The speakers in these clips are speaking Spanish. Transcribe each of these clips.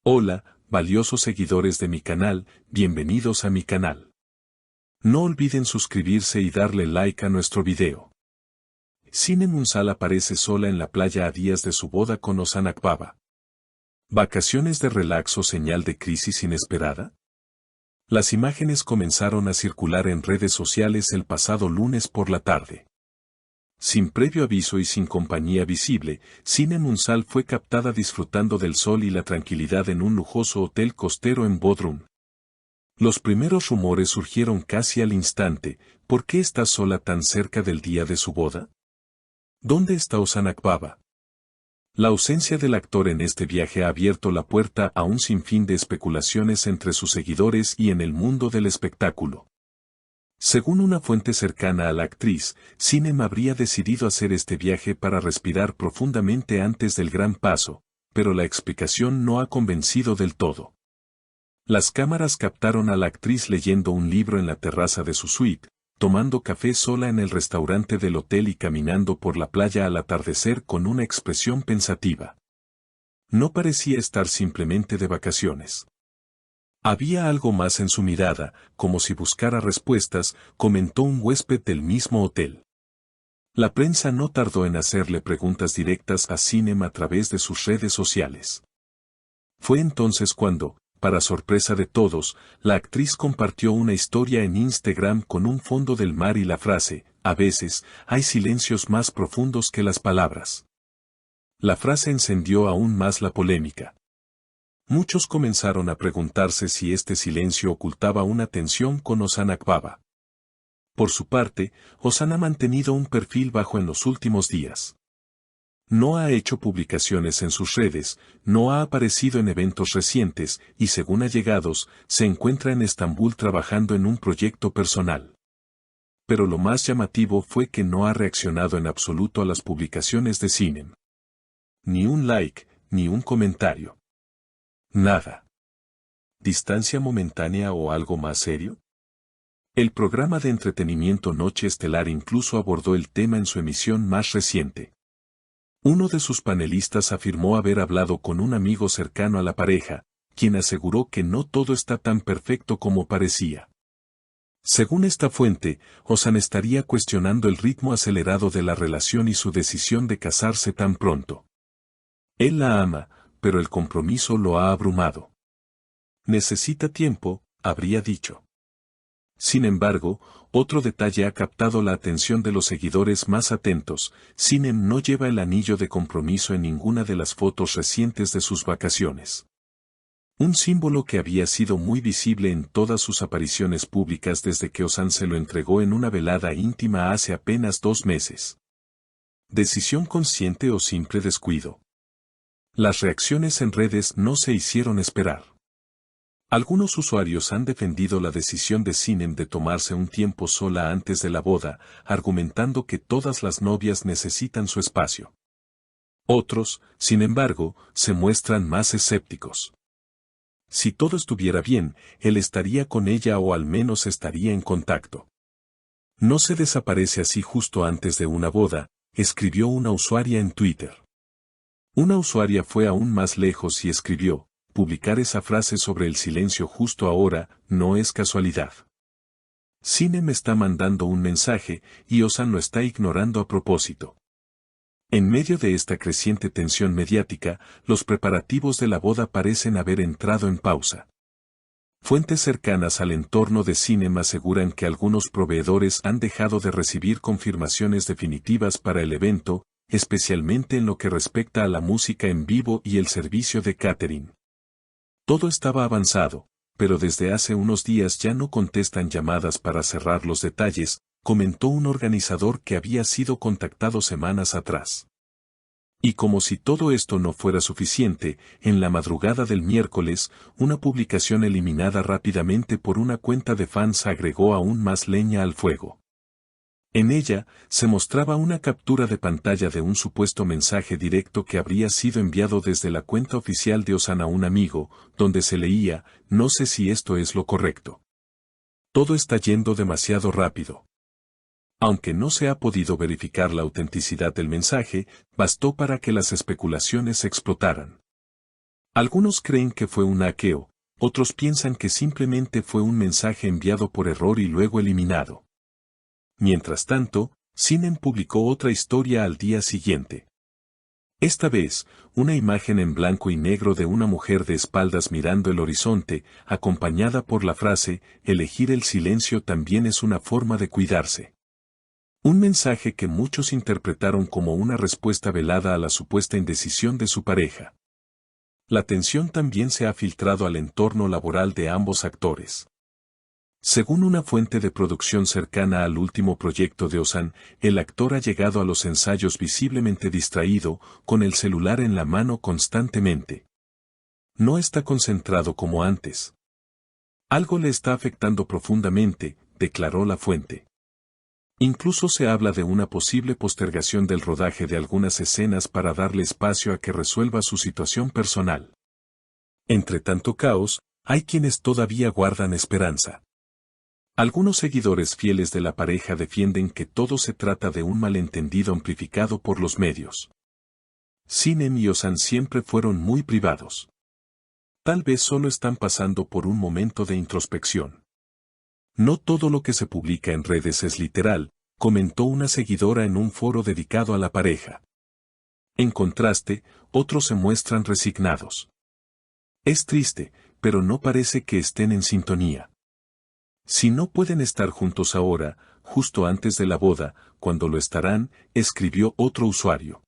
Hola, valiosos seguidores de mi canal, bienvenidos a mi canal. No olviden suscribirse y darle like a nuestro video. Sinem Unsal aparece sola en la playa a días de su boda con Ozan Akbaba. ¿Vacaciones de relax o señal de crisis inesperada? Las imágenes comenzaron a circular en redes sociales el pasado lunes por la tarde. Sin previo aviso y sin compañía visible, Sinem Unsal fue captada disfrutando del sol y la tranquilidad en un lujoso hotel costero en Bodrum. Los primeros rumores surgieron casi al instante. ¿Por qué está sola tan cerca del día de su boda? ¿Dónde está Ozan Akbaba? La ausencia del actor en este viaje ha abierto la puerta a un sinfín de especulaciones entre sus seguidores y en el mundo del espectáculo. Según una fuente cercana a la actriz, Sinem habría decidido hacer este viaje para respirar profundamente antes del gran paso, pero la explicación no ha convencido del todo. Las cámaras captaron a la actriz leyendo un libro en la terraza de su suite, tomando café sola en el restaurante del hotel y caminando por la playa al atardecer con una expresión pensativa. No parecía estar simplemente de vacaciones. Había algo más en su mirada, como si buscara respuestas, comentó un huésped del mismo hotel. La prensa no tardó en hacerle preguntas directas a Sinem a través de sus redes sociales. Fue entonces cuando, para sorpresa de todos, la actriz compartió una historia en Instagram con un fondo del mar y la frase, a veces, hay silencios más profundos que las palabras. La frase encendió aún más la polémica. Muchos comenzaron a preguntarse si este silencio ocultaba una tensión con Ozan Akbaba. Por su parte, Ozan ha mantenido un perfil bajo en los últimos días. No ha hecho publicaciones en sus redes, no ha aparecido en eventos recientes y según allegados, se encuentra en Estambul trabajando en un proyecto personal. Pero lo más llamativo fue que no ha reaccionado en absoluto a las publicaciones de Sinem. Ni un like, ni un comentario. Nada. ¿Distancia momentánea o algo más serio? El programa de entretenimiento Noche Estelar incluso abordó el tema en su emisión más reciente. Uno de sus panelistas afirmó haber hablado con un amigo cercano a la pareja, quien aseguró que no todo está tan perfecto como parecía. Según esta fuente, Ozan estaría cuestionando el ritmo acelerado de la relación y su decisión de casarse tan pronto. Él la ama, pero el compromiso lo ha abrumado. Necesita tiempo, habría dicho. Sin embargo, otro detalle ha captado la atención de los seguidores más atentos. Sinem no lleva el anillo de compromiso en ninguna de las fotos recientes de sus vacaciones. Un símbolo que había sido muy visible en todas sus apariciones públicas desde que Ozan se lo entregó en una velada íntima hace apenas 2 meses. ¿Decisión consciente o simple descuido? Las reacciones en redes no se hicieron esperar. Algunos usuarios han defendido la decisión de Sinem de tomarse un tiempo sola antes de la boda, argumentando que todas las novias necesitan su espacio. Otros, sin embargo, se muestran más escépticos. Si todo estuviera bien, él estaría con ella o al menos estaría en contacto. No se desaparece así justo antes de una boda, escribió una usuaria en Twitter. Una usuaria fue aún más lejos y escribió, publicar esa frase sobre el silencio justo ahora, no es casualidad. Sinem está mandando un mensaje, y Ozan lo está ignorando a propósito. En medio de esta creciente tensión mediática, los preparativos de la boda parecen haber entrado en pausa. Fuentes cercanas al entorno de Sinem aseguran que algunos proveedores han dejado de recibir confirmaciones definitivas para el evento, especialmente en lo que respecta a la música en vivo y el servicio de catering. Todo estaba avanzado, pero desde hace unos días ya no contestan llamadas para cerrar los detalles, comentó un organizador que había sido contactado semanas atrás. Y como si todo esto no fuera suficiente, en la madrugada del miércoles, una publicación eliminada rápidamente por una cuenta de fans agregó aún más leña al fuego. En ella, se mostraba una captura de pantalla de un supuesto mensaje directo que habría sido enviado desde la cuenta oficial de Ozan a un amigo, donde se leía, no sé si esto es lo correcto. Todo está yendo demasiado rápido. Aunque no se ha podido verificar la autenticidad del mensaje, bastó para que las especulaciones explotaran. Algunos creen que fue un hackeo, otros piensan que simplemente fue un mensaje enviado por error y luego eliminado. Mientras tanto, Sinem publicó otra historia al día siguiente. Esta vez, una imagen en blanco y negro de una mujer de espaldas mirando el horizonte, acompañada por la frase, elegir el silencio también es una forma de cuidarse. Un mensaje que muchos interpretaron como una respuesta velada a la supuesta indecisión de su pareja. La tensión también se ha filtrado al entorno laboral de ambos actores. Según una fuente de producción cercana al último proyecto de Ozan, el actor ha llegado a los ensayos visiblemente distraído, con el celular en la mano constantemente. No está concentrado como antes. Algo le está afectando profundamente, declaró la fuente. Incluso se habla de una posible postergación del rodaje de algunas escenas para darle espacio a que resuelva su situación personal. Entre tanto caos, hay quienes todavía guardan esperanza. Algunos seguidores fieles de la pareja defienden que todo se trata de un malentendido amplificado por los medios. Sinem y Ozan siempre fueron muy privados. Tal vez solo están pasando por un momento de introspección. No todo lo que se publica en redes es literal, comentó una seguidora en un foro dedicado a la pareja. En contraste, otros se muestran resignados. Es triste, pero no parece que estén en sintonía. Si no pueden estar juntos ahora, justo antes de la boda, cuando lo estarán, escribió otro usuario.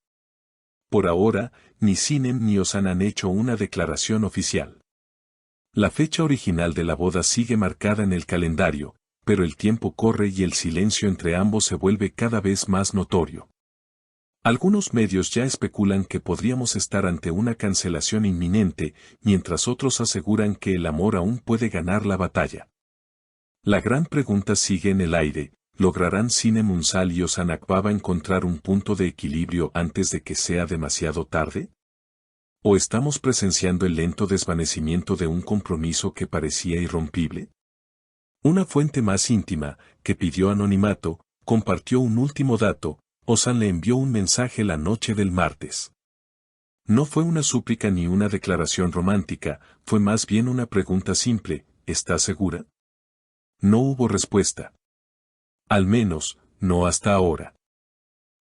Por ahora, ni Sinem ni Ozan han hecho una declaración oficial. La fecha original de la boda sigue marcada en el calendario, pero el tiempo corre y el silencio entre ambos se vuelve cada vez más notorio. Algunos medios ya especulan que podríamos estar ante una cancelación inminente, mientras otros aseguran que el amor aún puede ganar la batalla. La gran pregunta sigue en el aire, ¿lograrán Sinem Unsal y Ozan Akbaba encontrar un punto de equilibrio antes de que sea demasiado tarde? ¿O estamos presenciando el lento desvanecimiento de un compromiso que parecía irrompible? Una fuente más íntima, que pidió anonimato, compartió un último dato: Ozan le envió un mensaje la noche del martes. No fue una súplica ni una declaración romántica, fue más bien una pregunta simple: ¿estás segura? No hubo respuesta. Al menos, no hasta ahora.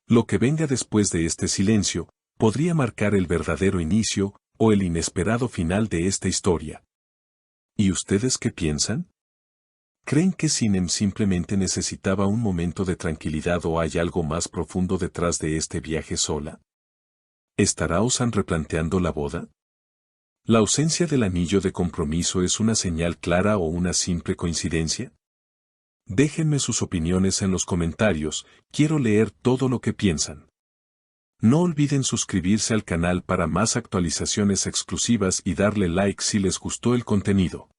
Lo que venga después de este silencio, podría marcar el verdadero inicio, o el inesperado final de esta historia. ¿Y ustedes qué piensan? ¿Creen que Sinem simplemente necesitaba un momento de tranquilidad o hay algo más profundo detrás de este viaje sola? ¿Estará Ozan replanteando la boda? ¿La ausencia del anillo de compromiso es una señal clara o una simple coincidencia? Déjenme sus opiniones en los comentarios, quiero leer todo lo que piensan. No olviden suscribirse al canal para más actualizaciones exclusivas y darle like si les gustó el contenido.